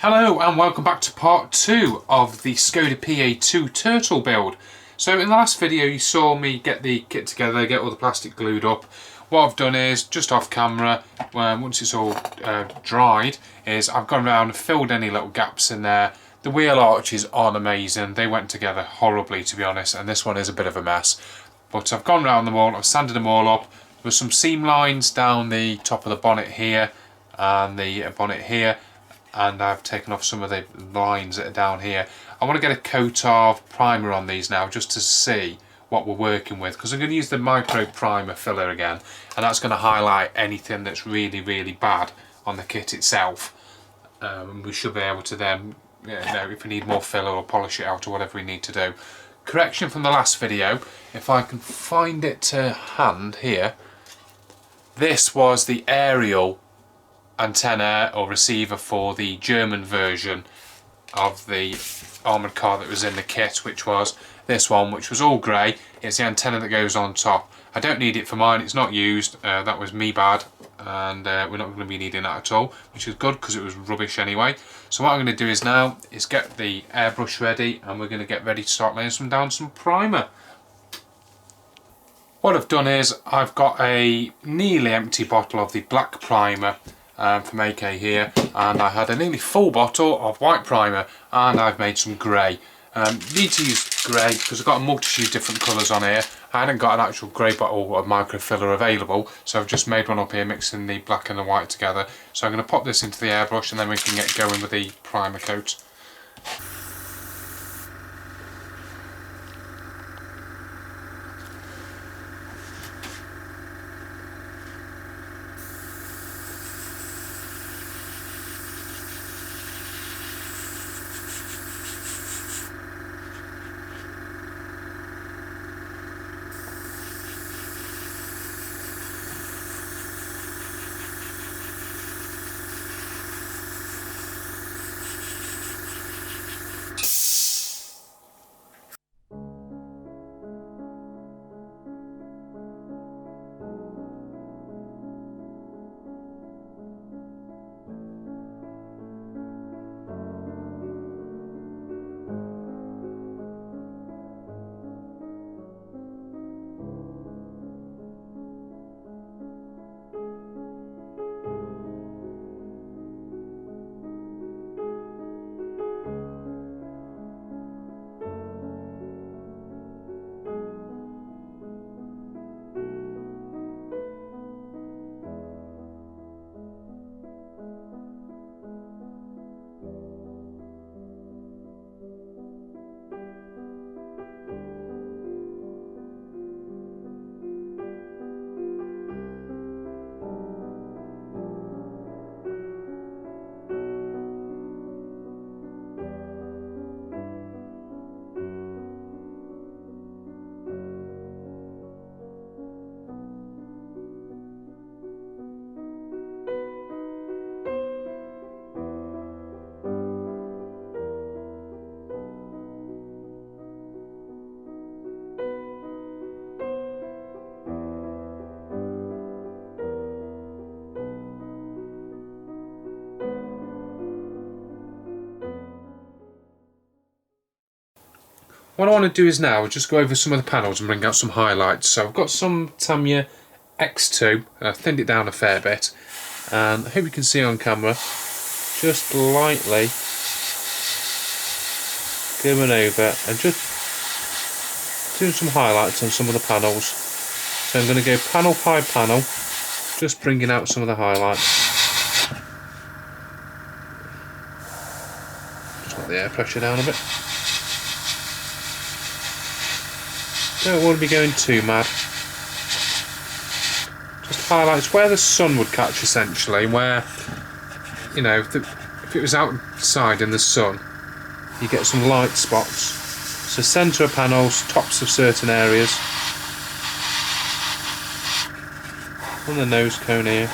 Hello and welcome back to part 2 of the Skoda PA2 turtle build. So in the last video you saw me get the kit together, get all the plastic glued up. What I've done is, just off camera, once it's all dried, is I've gone around and filled any little gaps in there. The wheel arches aren't amazing, they went together horribly to be honest, and this one is a bit of a mess. But I've gone around them all, I've sanded them all up. There were some seam lines down the top of the bonnet here and the bonnet here, and I've taken off some of the lines that are down here. I want to get a coat of primer on these now just to see what we're working with, because I'm going to use the micro primer filler again, and that's going to highlight anything that's really bad on the kit itself. We should be able to then, if we need more filler or polish it out or whatever we need to do. Correction from the last video, if I can find it to hand here, this was the aerial antenna or receiver for the German version of the armoured car that was in the kit, which was this one, which was all grey. It's the antenna that goes on top. I don't need it for mine, it's not used, that was me bad, and we're not going to be needing that at all, which is good because it was rubbish anyway. So what I'm going to do is now is get the airbrush ready, and we're going to get ready to start laying down some primer. What I've done is I've got a nearly empty bottle of the black primer from AK here, and I had a nearly full bottle of white primer, and I've made some grey. Need to use grey because I've got a multitude of different colours on here. I hadn't got an actual grey bottle of micro filler available, so I've just made one up here mixing the black and the white together. So I'm going to pop this into the airbrush and then we can get going with the primer coat. What I want to do is now just go over some of the panels and bring out some highlights. So I've got some Tamiya X2, and I've thinned it down a fair bit, and I hope you can see on camera, just lightly going over and just doing some highlights on some of the panels. So I'm going to go panel by panel, just bringing out some of the highlights. Just let the air pressure down a bit. Don't want to be going too mad. Just highlights where the sun would catch, essentially, where, you know, if it was outside in the sun, you get some light spots. So centre of panels, tops of certain areas. On the nose cone here.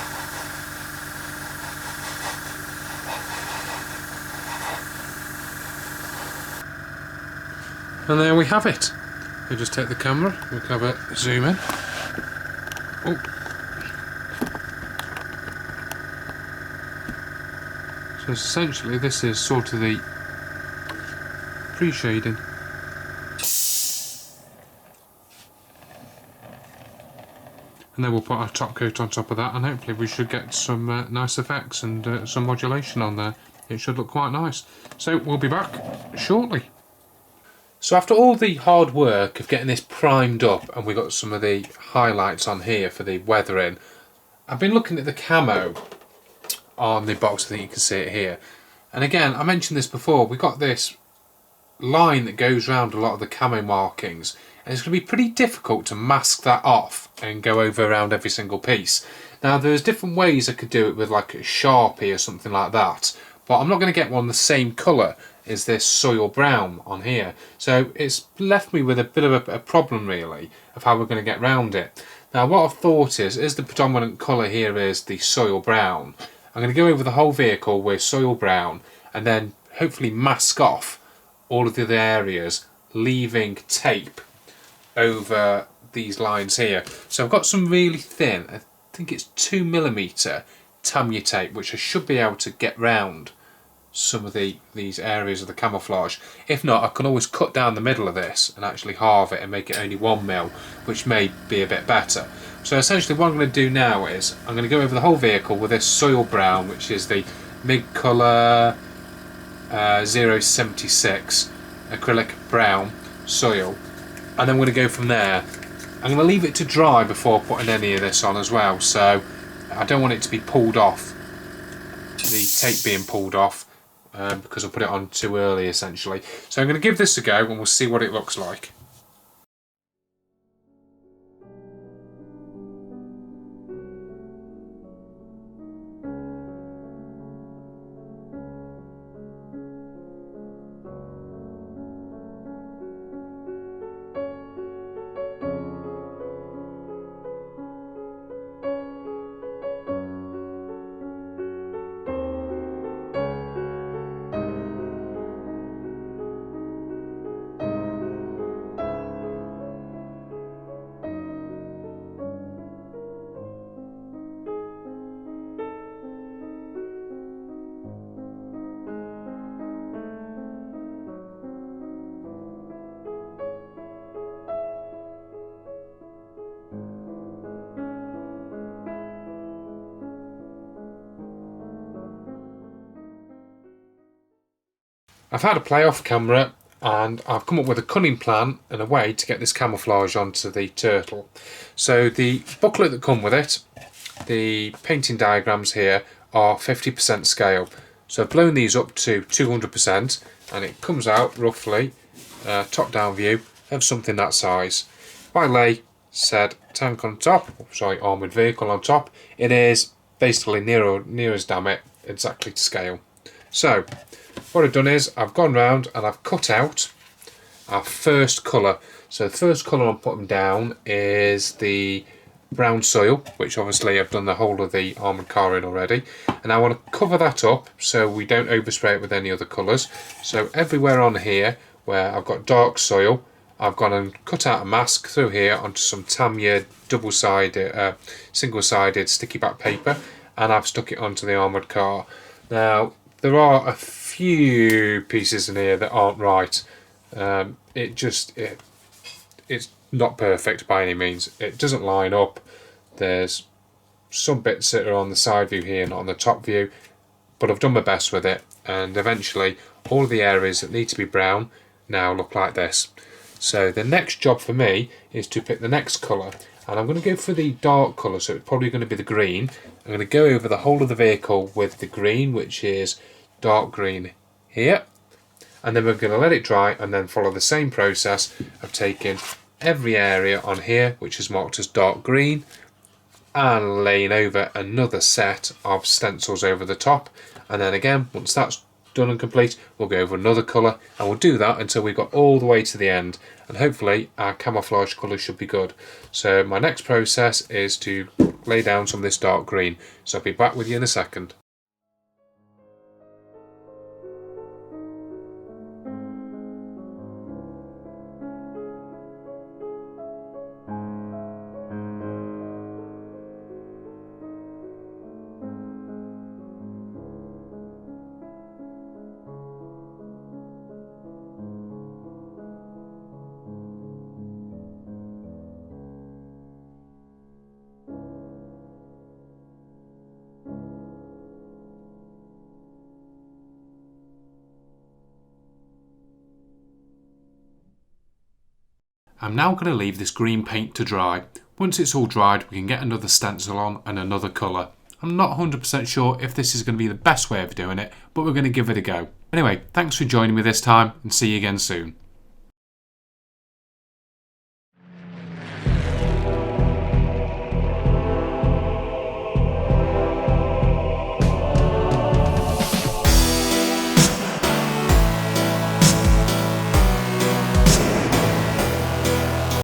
And there we have it. We'll just take the camera, we'll have a zoom in. Oh. So essentially this is sort of the pre-shading. And then we'll put our top coat on top of that, and hopefully we should get some nice effects and some modulation on there. It should look quite nice. So we'll be back shortly. So after all the hard work of getting this primed up, and we've got some of the highlights on here for the weathering, I've been looking at the camo on the box. I think you can see it here. And again, I mentioned this before, we've got this line that goes around a lot of the camo markings, and it's going to be pretty difficult to mask that off and go over around every single piece. Now there's different ways I could do it with like a Sharpie or something like that, but I'm not going to get one the same colour as this soil brown on here, so it's left me with a bit of a problem really of how we're going to get around it. Now what I've thought is, as the predominant colour here is the soil brown, I'm going to go over the whole vehicle with soil brown and then hopefully mask off all of the other areas, leaving tape over these lines here. So I've got some really thin, I think it's 2mm Tamiya tape, which I should be able to get round some of these areas of the camouflage. If not, I can always cut down the middle of this and actually halve it and make it only 1mm, which may be a bit better. So essentially what I'm going to do now is I'm going to go over the whole vehicle with this soil brown, which is the MIG colour 076 acrylic brown soil, and then I'm going to go from there. I'm going to leave it to dry before putting any of this on as well, so I don't want it to be pulled off, the tape being pulled off, because I put it on too early essentially. So I'm going to give this a go and we'll see what it looks like. I've had a play off camera and I've come up with a cunning plan and a way to get this camouflage onto the turtle. So the booklet that come with it, the painting diagrams here are 50% scale. So I've blown these up to 200% and it comes out roughly, top down view of something that size. If I lay said tank on top, armoured vehicle on top, it is basically near as damn it exactly to scale. So what I've done is I've gone round and I've cut out our first colour. So the first colour I'm putting down is the brown soil, which obviously I've done the whole of the armoured car in already, and I want to cover that up so we don't overspray it with any other colours. So everywhere on here where I've got dark soil, I've gone and cut out a mask through here onto some Tamiya double-sided, single-sided sticky back paper, and I've stuck it onto the armoured car. Now there are a few pieces in here that aren't right. It's not perfect by any means. It doesn't line up. There's some bits that are on the side view here, not on the top view, but I've done my best with it, and eventually all of the areas that need to be brown now look like this. So the next job for me is to pick the next colour, and I'm going to go for the dark colour, so it's probably going to be the green. I'm going to go over the whole of the vehicle with the green, which is dark green here, and then we're going to let it dry and then follow the same process of taking every area on here which is marked as dark green and laying over another set of stencils over the top, and then again once that's done and complete we'll go over another colour, and we'll do that until we've got all the way to the end, and hopefully our camouflage colour should be good. So my next process is to lay down some of this dark green, so I'll be back with you in a second. I'm now going to leave this green paint to dry. Once it's all dried, we can get another stencil on and another colour. I'm not 100% sure if this is going to be the best way of doing it, but we're going to give it a go. Anyway, thanks for joining me this time and see you again soon.